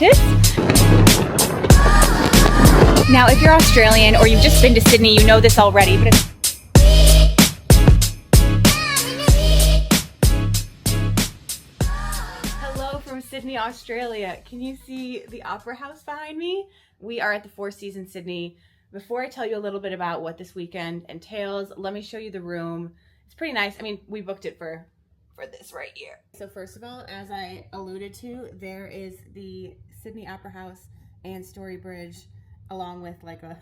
Atlantis. Now, if you're Australian or you've just been to Sydney, you know this already, but hello from Sydney, Australia. Can you see the Opera House behind me? We are at the Four Seasons Sydney. Before I tell you a little bit about what this weekend entails, let me show you the room. It's pretty nice. I mean, we booked it for this right here. So first of all, as I alluded to, there is the Sydney Opera House and Story Bridge, along with like a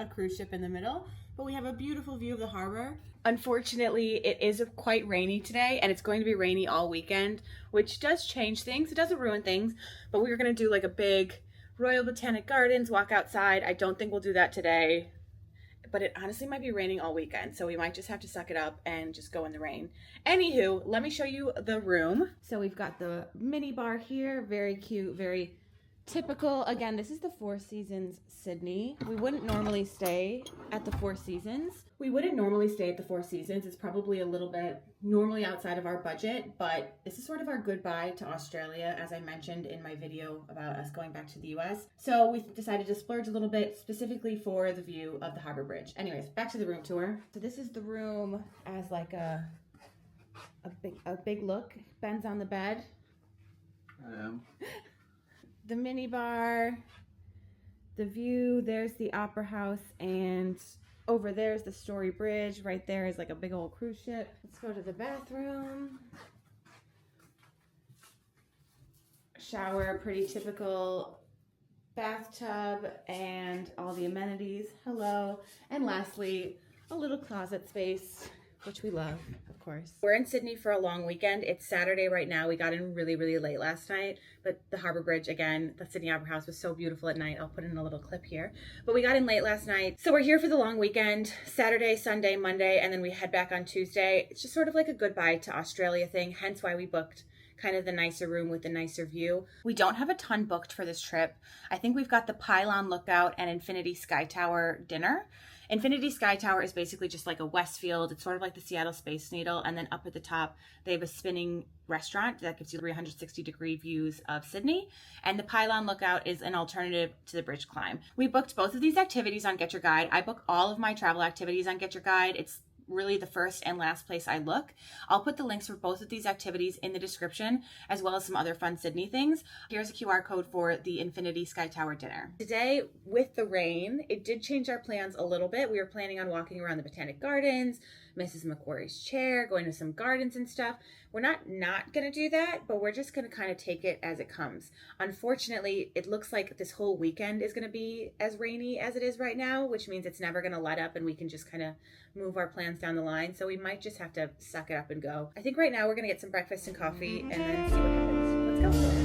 cruise ship in the middle. But we have a beautiful view of the harbor. Unfortunately, it is quite rainy today, and it's going to be rainy all weekend, which does change things. It doesn't ruin things, but we were going to do like a big Royal Botanic Gardens walk outside. I don't think we'll do that today, but it honestly might be raining all weekend, so we might just have to suck it up and just go in the rain. Anywho, let me show you the room. So we've got the mini bar here, very cute, very typical. Again, this is the Four Seasons Sydney. We wouldn't normally stay at the Four Seasons. It's probably a little bit normally outside of our budget, but this is sort of our goodbye to Australia, as I mentioned in my video about us going back to the US. So we decided to splurge a little bit specifically for the view of the Harbour Bridge. Anyways, back to the room tour. So this is the room as like a big look. Ben's on the bed. I am. The mini bar, the view, there's the Opera House, and over there's the Story Bridge. Right there is like a big old cruise ship. Let's go to the bathroom. Shower, pretty typical bathtub, and all the amenities. Hello. And lastly, a little closet space, which we love, of course. We're in Sydney for a long weekend. It's Saturday right now. We got in really, really late last night, but the Harbour Bridge, again, the Sydney Opera House was so beautiful at night. I'll put in a little clip here. But we got in late last night. So we're here for the long weekend, Saturday, Sunday, Monday, and then we head back on Tuesday. It's just sort of like a goodbye to Australia thing, hence why we booked kind of the nicer room with the nicer view. We don't have a ton booked for this trip. I think we've got the Pylon Lookout and Infinity Sky Tower dinner. Infinity Sky Tower is basically just like a Westfield. It's sort of like the Seattle Space Needle. And then up at the top, they have a spinning restaurant that gives you 360-degree views of Sydney. And the Pylon Lookout is an alternative to the bridge climb. We booked both of these activities on Get Your Guide. I book all of my travel activities on Get Your Guide. It's really the first and last place I look. I'll put the links for both of these activities in the description, as well as some other fun Sydney things. Here's a QR code for the Infinity Sky Tower dinner. Today, with the rain, it did change our plans a little bit. We were planning on walking around the Botanic Gardens, Mrs. Macquarie's chair, going to some gardens and stuff. We're not gonna do that, but we're just gonna kind of take it as it comes. Unfortunately, it looks like this whole weekend is gonna be as rainy as it is right now, which means it's never gonna let up and we can just kind of move our plans down the line. So we might just have to suck it up and go. I think right now we're gonna get some breakfast and coffee and then see what happens. Let's go.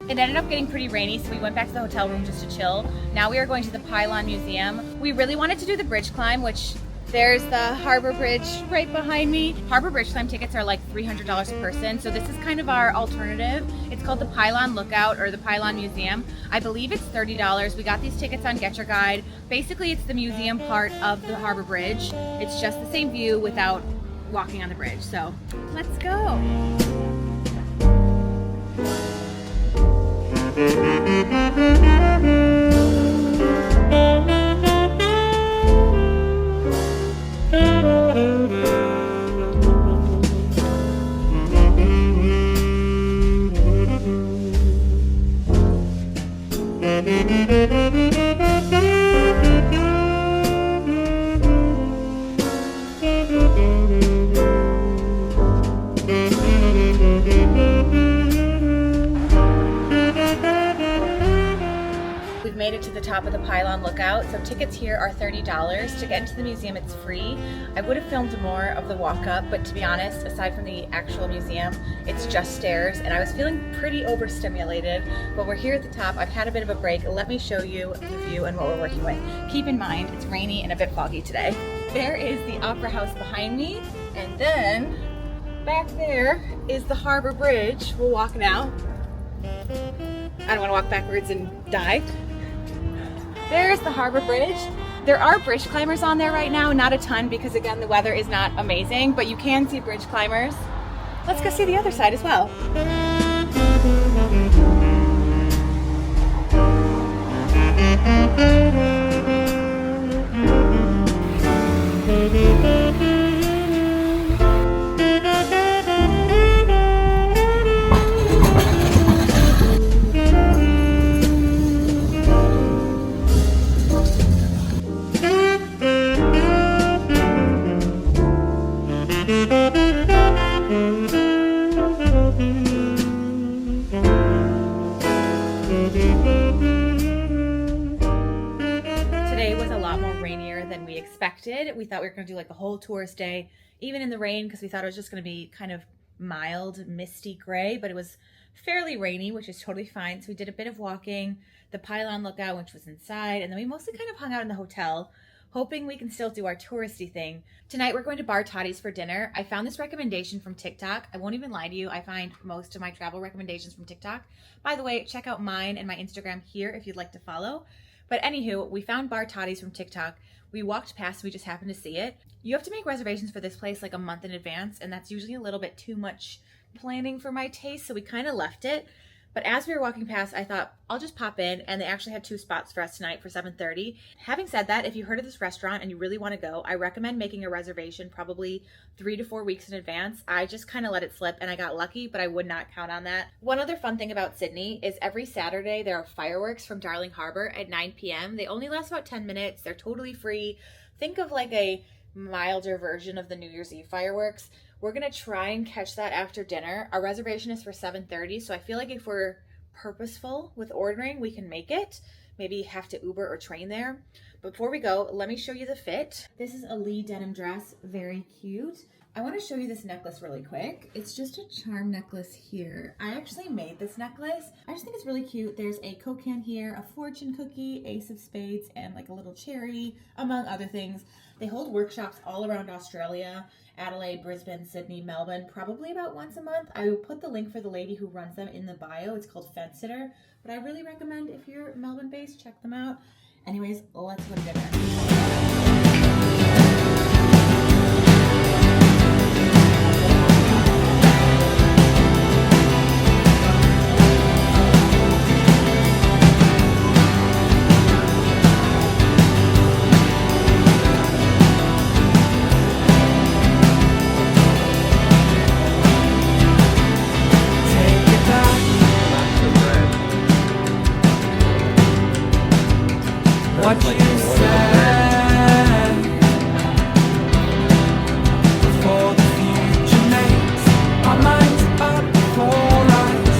It ended up getting pretty rainy, so we went back to the hotel room just to chill. Now we are going to the Pylon Museum. We really wanted to do the bridge climb, which there's the Harbour Bridge right behind me. Harbour Bridge climb tickets are like $300 a person, so this is kind of our alternative. It's called the Pylon Lookout or the Pylon Museum. I believe it's $30. We got these tickets on Get Your Guide. Basically, it's the museum part of the Harbour Bridge. It's just the same view without walking on the bridge. So let's go. made it to the top of the Pylon lookout. So tickets here are $30. To get into the museum, it's free. I would have filmed more of the walk up, but to be honest, aside from the actual museum, it's just stairs, and I was feeling pretty overstimulated, but we're here at the top. I've had a bit of a break. Let me show you the view and what we're working with. Keep in mind, it's rainy and a bit foggy today. There is the Opera House behind me, and then back there is the Harbour Bridge. We'll walk now. I don't want to walk backwards and die. There's the Harbour Bridge. There are bridge climbers on there right now, not a ton because again the weather is not amazing, but you can see bridge climbers. Let's go see the other side as well. We thought we were going to do like a whole tourist day, even in the rain, because we thought it was just going to be kind of mild, misty gray, but it was fairly rainy, which is totally fine. So we did a bit of walking, the Pylon lookout, which was inside, and then we mostly kind of hung out in the hotel, hoping we can still do our touristy thing. Tonight we're going to Bar Totti's for dinner. I found this recommendation from TikTok. I won't even lie to you, I find most of my travel recommendations from TikTok. By the way, check out mine and my Instagram here if you'd like to follow. But anywho, we found Bar Totti's from TikTok. We walked past, we just happened to see it. You have to make reservations for this place like a month in advance, and that's usually a little bit too much planning for my taste, so we kind of left it. But as we were walking past, I thought, I'll just pop in, and they actually had 2 spots for us tonight for 7:30. Having said that, if you heard of this restaurant and you really want to go, I recommend making a reservation probably 3 to 4 weeks in advance. I just kind of let it slip, and I got lucky, but I would not count on that. One other fun thing about Sydney is every Saturday there are fireworks from Darling Harbour at 9 p.m. They only last about 10 minutes. They're totally free. Think of like a milder version of the New Year's Eve fireworks. We're gonna try and catch that after dinner. Our reservation is for 7:30, so I feel like if we're purposeful with ordering, we can make it. Maybe have to Uber or train there. But before we go, let me show you the fit. This is a Lee denim dress, very cute. I want to show you this necklace really quick. It's just a charm necklace here. I actually made this necklace. I just think it's really cute. There's a Coke can here, a fortune cookie, ace of spades, and like a little cherry, among other things. They hold workshops all around Australia, Adelaide, Brisbane, Sydney, Melbourne, probably about once a month. I will put the link for the lady who runs them in the bio. It's called Fence Sitter, but I really recommend if you're Melbourne based, check them out. Anyways, let's go to dinner. What you said before the future makes our minds up before us.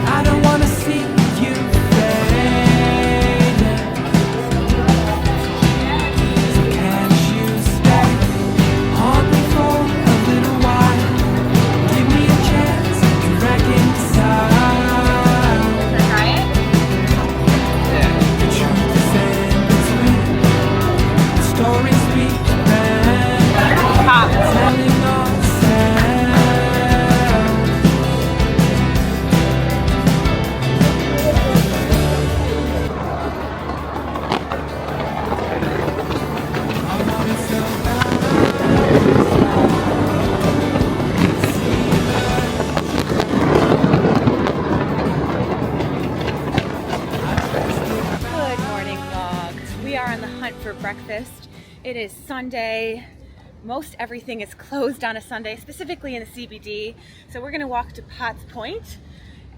I don't wanna see you fading. So can't you stay on me for a little while? Give me a chance to reconcile. For breakfast. It is Sunday. Most everything is closed on a Sunday, specifically in the CBD. So we're gonna walk to Potts Point.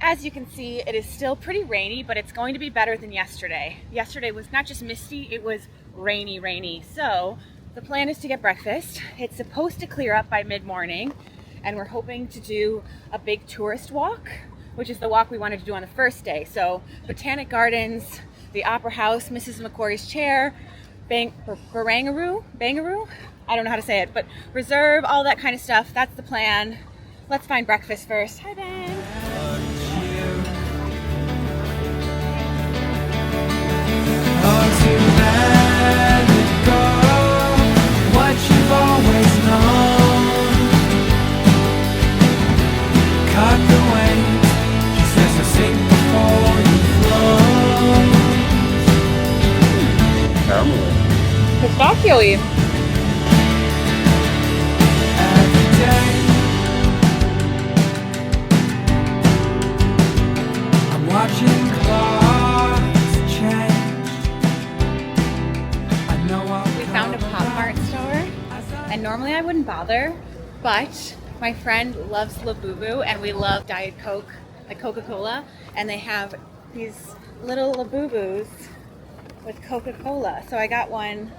As you can see, it is still pretty rainy, but it's going to be better than yesterday. Yesterday was not just misty, it was rainy. So the plan is to get breakfast. It's supposed to clear up by mid-morning, and we're hoping to do a big tourist walk, which is the walk we wanted to do on the first day. So Botanic Gardens, the Opera House, Mrs. McQuarrie's Chair, Bangaroo? I don't know how to say it, but reserve, all that kind of stuff. That's the plan. Let's find breakfast first. Hi, Ben. What you've always known. Cut the waves, just as I sink before you flow. Pistachio-y. Every day I'm watching clocks change. I know We found a Pop Mart store, and normally I wouldn't bother, but my friend loves Labubu, and we love Diet Coke, like Coca-Cola, and they have these little Labubus with Coca-Cola. So I got one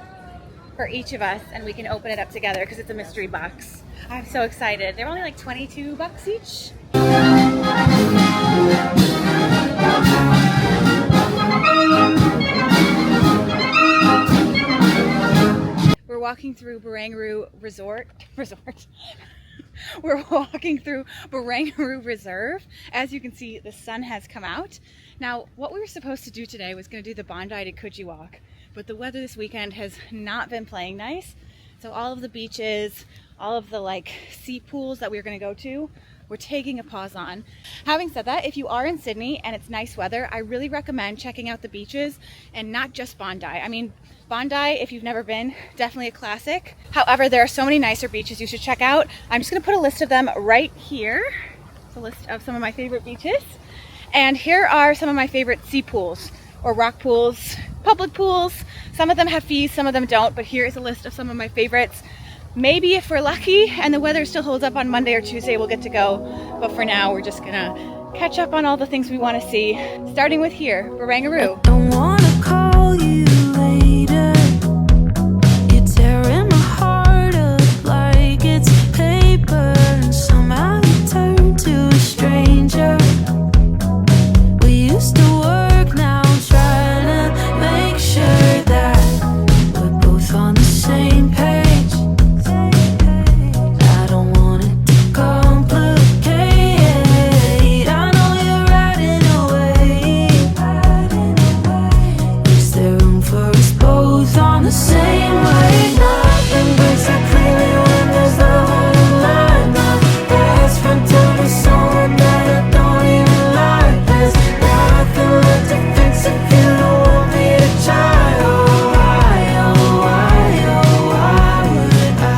for each of us, and we can open it up together because it's a mystery box. I'm so excited. They're only like 22 bucks each. We're walking through Barangaroo Resort. We're walking through Barangaroo Reserve. As you can see, the sun has come out. Now, what we were supposed to do today was going to do the Bondi to Coogee walk, but the weather this weekend has not been playing nice. So all of the beaches, all of the like sea pools that we were going to go to, we're taking a pause on. Having said that, if you are in Sydney and it's nice weather, I really recommend checking out the beaches and not just Bondi. I mean, Bondi, if you've never been, definitely a classic. However, there are so many nicer beaches you should check out. I'm just gonna put a list of them right here. It's a list of some of my favorite beaches. And here are some of my favorite sea pools or rock pools, public pools. Some of them have fees, some of them don't, but here is a list of some of my favorites. Maybe if we're lucky and the weather still holds up on Monday or Tuesday, we'll get to go. But for now, we're just gonna catch up on all the things we wanna see. Starting with here, Barangaroo. Don't wanna call you later. You're tearing my heart up like it's paper, and somehow you turn to a stranger. We used to work, now I'm trying to make sure that we're both on the same page. I don't want it to complicate. I know you're riding away. Is there room for us both on the same wave? Nothing breaks so clearly when there's love on the line. My best friend told me someone that I don't even like. There's nothing left to fix if you don't want me to try. Oh, why would I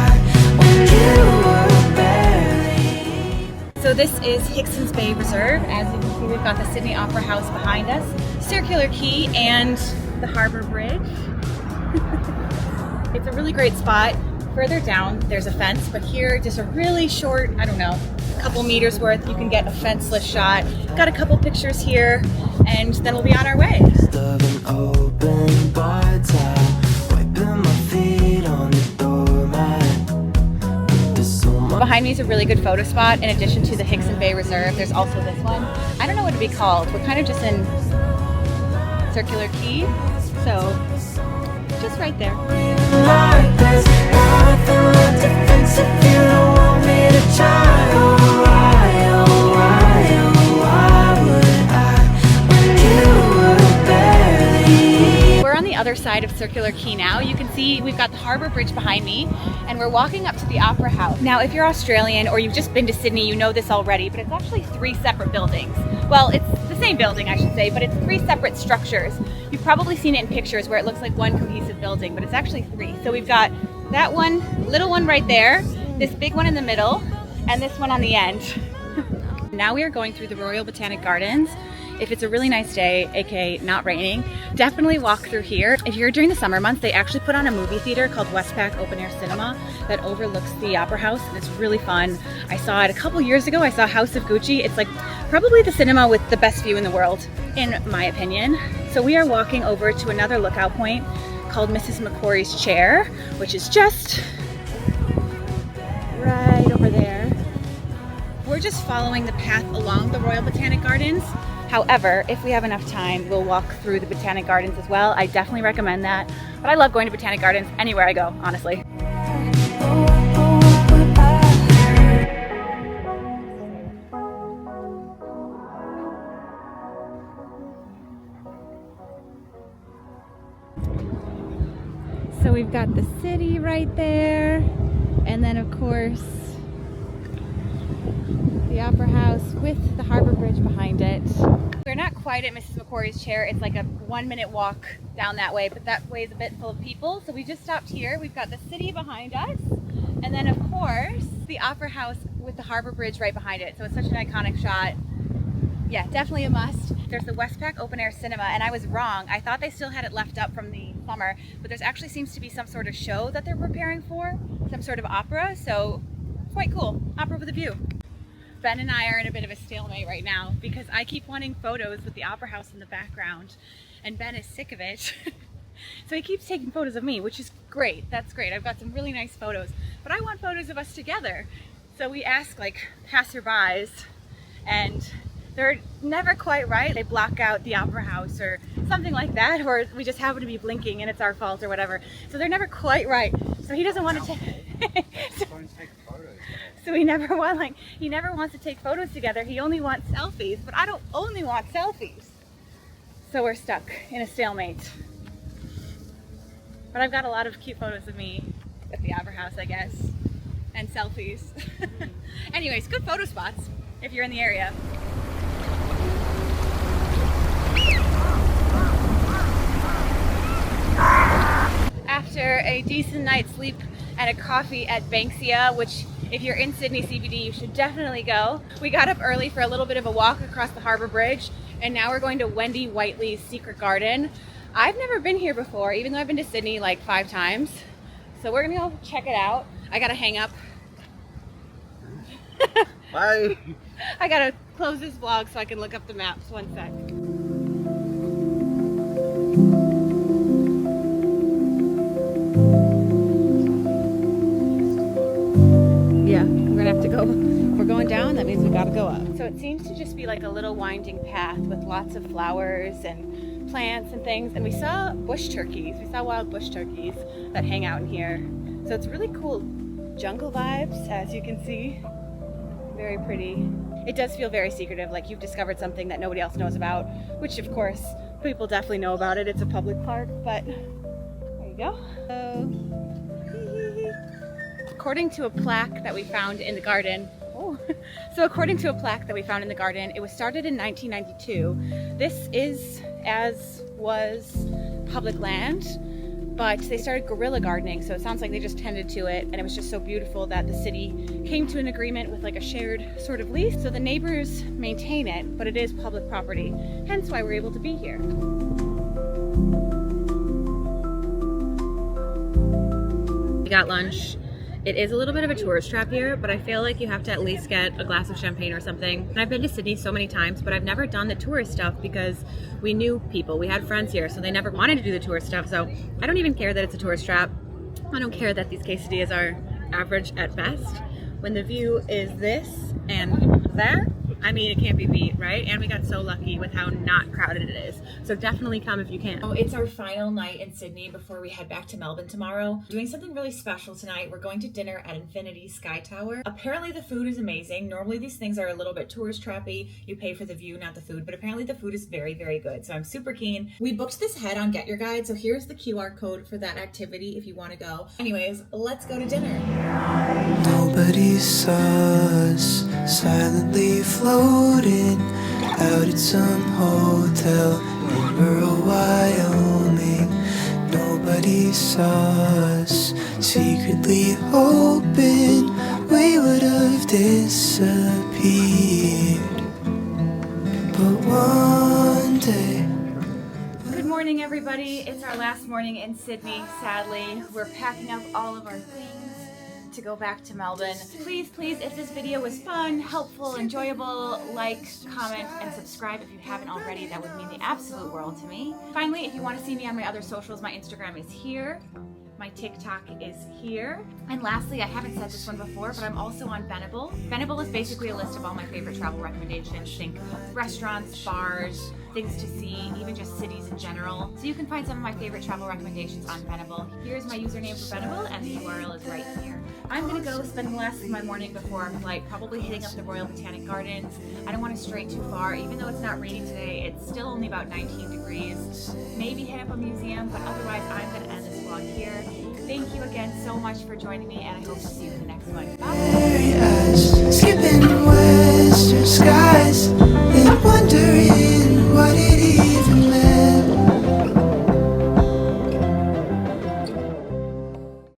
when you were barely? So this is Hickson's Bay Reserve. As you can see, we've got the Sydney Opera House behind us, Circular Quay, and the Harbour Bridge. It's a really great spot. Further down, there's a fence, but here, just a really short, I don't know, couple meters worth, you can get a fenceless shot. Got a couple pictures here, and then we'll be on our way. Of an open bar top, wiping my feet on the doormat. There's so much. Behind me is a really good photo spot. In addition to the Hickson Bay Reserve, there's also this one. I don't know what it'd be called. We're kind of just in Circular Quay, so just right there. Like there's nothing left to fix if you don't want me to try. Oh, why would I when you were barely? We're on the other side of Circular Quay now. You can see we've got the Harbour Bridge behind me, and we're walking up to the Opera House. Now, if you're Australian or you've just been to Sydney, you know this already, but it's actually 3 separate buildings. Well, it's the same building, I should say, but it's 3 separate structures. You've probably seen it in pictures where it looks like one cohesive building, but it's actually 3. So we've got that one, little one right there, this big one in the middle, and this one on the end. Now we are going through the Royal Botanic Gardens. If it's a really nice day, aka not raining, definitely walk through here. If you're during the summer months, they actually put on a movie theater called Westpac Open Air Cinema that overlooks the Opera House, and it's really fun. I saw it a couple years ago. I saw House of Gucci. It's like probably the cinema with the best view in the world, in my opinion. So we are walking over to another lookout point called Mrs. McQuarrie's Chair, which is just right over there. We're just following the path along the Royal Botanic Gardens. However, if we have enough time, we'll walk through the Botanic Gardens as well. I definitely recommend that. But I love going to Botanic Gardens anywhere I go, honestly. So we've got the city right there, and then of course the Opera House with the Harbour Bridge behind it. We're not quite at Mrs. McQuarrie's chair. It's like a 1-minute walk down that way, but that way is a bit full of people. So we just stopped here. We've got the city behind us, and then of course the Opera House with the Harbour Bridge right behind it. So it's such an iconic shot. Yeah, definitely a must. There's the Westpac Open Air Cinema, and I was wrong. I thought they still had it left up from the summer, but there's actually seems to be some sort of show that they're preparing for, some sort of opera, so quite cool. Opera with a view. Ben and I are in a bit of a stalemate right now because I keep wanting photos with the Opera House in the background, and Ben is sick of it. So he keeps taking photos of me, which is great. That's great. I've got some really nice photos, but I want photos of us together. So we ask like passerbys, and they're never quite right. They block out the Opera House or something like that, or we just happen to be blinking and it's our fault or whatever. So they're never quite right. So he doesn't want to take so he never wants to take photos together. He only wants selfies, but I don't only want selfies. So we're stuck in a stalemate. But I've got a lot of cute photos of me at the Opera House, I guess, and selfies. Anyways, good photo spots if you're in the area. After a decent night's sleep and a coffee at Banksia, which if you're in Sydney CBD, you should definitely go. We got up early for a little bit of a walk across the Harbour Bridge, and now we're going to Wendy Whiteley's Secret Garden. I've never been here before, even though I've been to Sydney like 5 times. So we're gonna go check it out. I gotta hang up. Bye. I gotta close this vlog so I can look up the maps. One sec. Yeah, we're gonna have to go. If we're going down, that means we gotta go up. So it seems to just be like a little winding path with lots of flowers and plants and things. And we saw bush turkeys. We saw wild bush turkeys that hang out in here. So it's really cool jungle vibes, as you can see. Very pretty. It does feel very secretive, like you've discovered something that nobody else knows about, which of course people definitely know about it. It's a public park, but there you go. According to a plaque that we found in the garden, according to a plaque that we found in the garden, it was started in 1992. This is, as was, public land, but they started guerrilla gardening, so it sounds like they just tended to it, and it was just so beautiful that the city came to an agreement with like a shared sort of lease, so the neighbors maintain it, but it is public property, hence why we're able to be here. We got lunch. It is a little bit of a tourist trap here, but I feel like you have to at least get a glass of champagne or something. And I've been to Sydney so many times, but I've never done the tourist stuff because we knew people. We had friends here, so they never wanted to do the tourist stuff. So I don't even care that it's a tourist trap. I don't care that these quesadillas are average at best. When the view is this and that, I mean, it can't be beat, right? And we got so lucky with how not crowded it is. So definitely come if you can. Oh, it's our final night in Sydney before we head back to Melbourne tomorrow. We're doing something really special tonight. We're going to dinner at Infinity Sky Tower. Apparently the food is amazing. Normally these things are a little bit tourist trappy. You pay for the view, not the food, but apparently the food is very, very good. So I'm super keen. We booked this ahead on Get Your Guide, so here's the QR code for that activity if you want to go. Anyways, let's go to dinner. Nobody saw us silently floating out at some hotel in rural Wyoming. Nobody saw us secretly hoping we would have disappeared. But one day. Good morning, everybody. It's our last morning in Sydney, sadly. We're packing up all of our things to go back to Melbourne. Please, if this video was fun, helpful, enjoyable, like, comment, and subscribe if you haven't already. That would mean the absolute world to me. Finally, if you want to see me on my other socials, my Instagram is here. My TikTok is here. And lastly, I haven't said this one before, but I'm also on Venable. Venable is basically a list of all my favorite travel recommendations. Think restaurants, bars, things to see, even just cities in general. So you can find some of my favorite travel recommendations on Venable. Here's my username for Venable, and the URL is right here. I'm gonna go spend the last of my morning before our flight, probably hitting up the Royal Botanic Gardens. I don't want to stray too far, even though it's not raining today. It's still only about 19 degrees. Maybe hit up a museum, but otherwise I'm gonna end this vlog here. Thank you again so much for joining me, and I hope to see you in the next one. Bye! Skipping